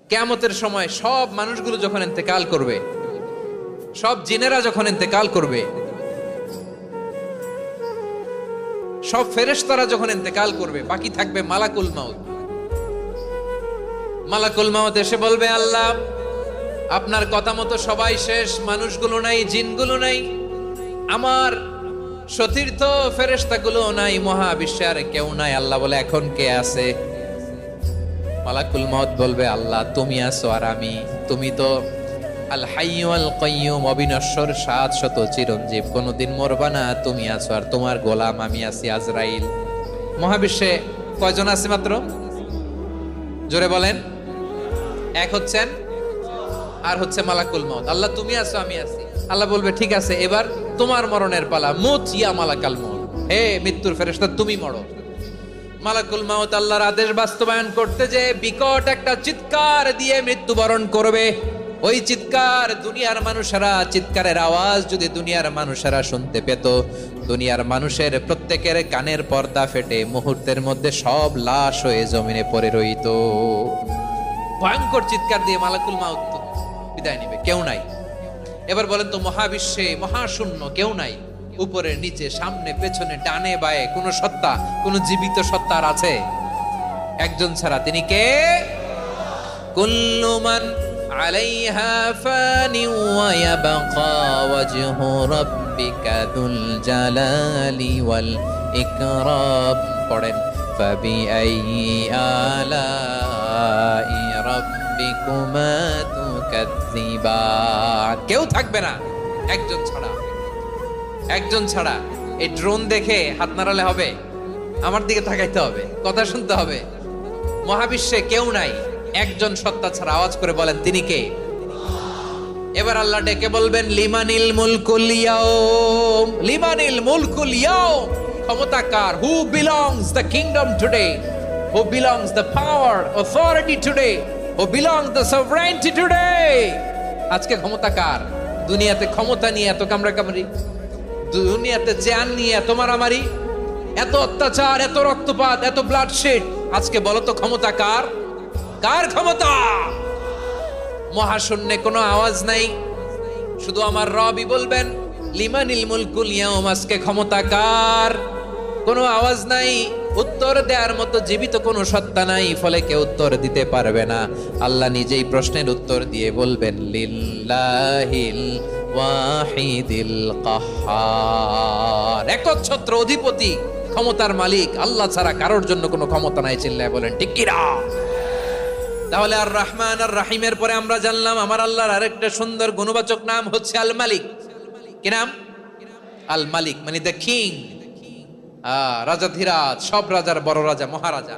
কিয়ামতের সময় সব মানুষগুলো যখন ইন্তেকাল করবে, সব জিনেরা যখন ইন্তেকাল করবে, সব ফেরেশতারা যখন ইন্তেকাল করবে, বাকি থাকবে মালাকুল মাউত। মালাকুল মাউত এসে বলবে, আল্লাহ আপনার কথা মতো সবাই শেষ, মানুষগুলো নাই, জিনগুলো নাই, আমার সতীর্থ ফেরেশতাগুলো নাই, মহাবিশ্বে আর কেউ নাই। আল্লাহ বলে, এখন কে আছে? মালাকুল মাউত বলবে, আল্লাহ তুমি আছো আর আমি। তুমি তো আল হাইয়্যু আল কাইয়্যুম, অবিনশ্বর, শাশ্বত, চিরঞ্জীব, কোনদিন মরবা না, তুমি আছো আর তোমার গোলাম আমি আছি আজরাইল। মহাবিশ্বে কয়জন আছে মাত্র? জোরে বলেন। এক হচ্ছেন আর হচ্ছে মালাকুল মাউত। আল্লাহ তুমি আছো আমি আছি। আল্লাহ বলবে, ঠিক আছে, এবার তোমার মরণের পালা, মুত ইয়া মালাকাল মাউত, হে মৃত্যুর ফেরেশতা তুমি মরো। মালাকুল মাউত আল্লাহর আদেশ বাস্তবায়ন করতে যে বিকট একটা চিৎকার দিয়ে মৃত্যুবরণ করবে। ওই চিৎকার দুনিয়ার মানুষেরা, চিৎকারের আওয়াজ যদি দুনিয়ার মানুষেরা শুনতে পেত, দুনিয়ার মানুষের প্রত্যেকের কানের পর্দা ফেটে মুহূর্তের মধ্যে সব লাশ হয়ে জমিনে পড়ে রইত। ভয়ঙ্কর চিৎকার দিয়ে মালাকুল মাউত বিদায় নিবে, কেউ নাই। এবার বলেন তো, মহাবিশ্বে মহাশূন্য, কেউ নাই, উপরে নিচে সামনে পেছনে ডানে বায়ে কোন সত্তা, কোন জীবিত সত্তার আছে? একজন ছাড়া, তিনি কে? কুল্লু মান আলাইহা ফানি ওয়া ইয়াবকা ওয়াজহু রাব্বিকা যুল জালালি ওয়াল ইকরাম। পড়েন, ফাবিআইয়ি আলাই রাব্বিকুমা তুকাজ্জিবান। কেউ থাকবে না একজন ছাড়া, একজন ছাড়া। এই ড্রোন দেখে হাত নাড়ালে হবে? আমার দিকে তাকাইতে হবে, কথা শুনতে হবে। মহাবিশ্বে কেউ নাই, একজন সত্তা ছাড়া। আওয়াজ করে বলেন, তিনি কে? এবার আল্লাহ ডেকে বলবেন, লিমানিল মুলকুল ইয়াউম, লিমানিল মুলকুল ইয়াউম। ক্ষমতা কার? Who belongs the kingdom today, who belongs the power authority today, who belongs the sovereignty today. আজকে ক্ষমতা কার? দুনিয়াতে ক্ষমতা নিয়ে এত কামড়াকামড়ি, দুনিয়াতে জান নিয়ে এত মারামারি, এত অত্যাচার, এত রক্তপাত, এত ব্লাডশেড। আজকে বলো তো ক্ষমতা কার? কার ক্ষমতা? মহাশূন্যে কোনো আওয়াজ নাই, শুধু আমার রবই বলবেন, লিমানিল মুলকুল ইয়াউম। আজকে ক্ষমতা কার? কোনো আওয়াজ নাই, উত্তর দেওয়ার মতো জীবিত কোনো সত্তা নাই, ফলে কেউ উত্তর দিতে পারবে না। আল্লাহ নিজেই প্রশ্নের উত্তর দিয়ে বলবেন, লিল্লাহিল ওয়াহিদিল কাহ্হার। একচ্ছত্র অধিপতি, ক্ষমতার মালিক আল্লাহ ছাড়া কারোর জন্য কোনো ক্ষমতা নাই। চিল্লায় বলেন ঠিক কি না? তাহলে আর রহমান আর রাহিমের পরে আমরা জানলাম আমার আল্লাহর আরেকটা সুন্দর গুণবাচক নাম হচ্ছে আল মালিক। কি নাম? আল মালিক, মানে দ্য কিং, রাজাধিরাজ, সব রাজার বড় রাজা, মহারাজা।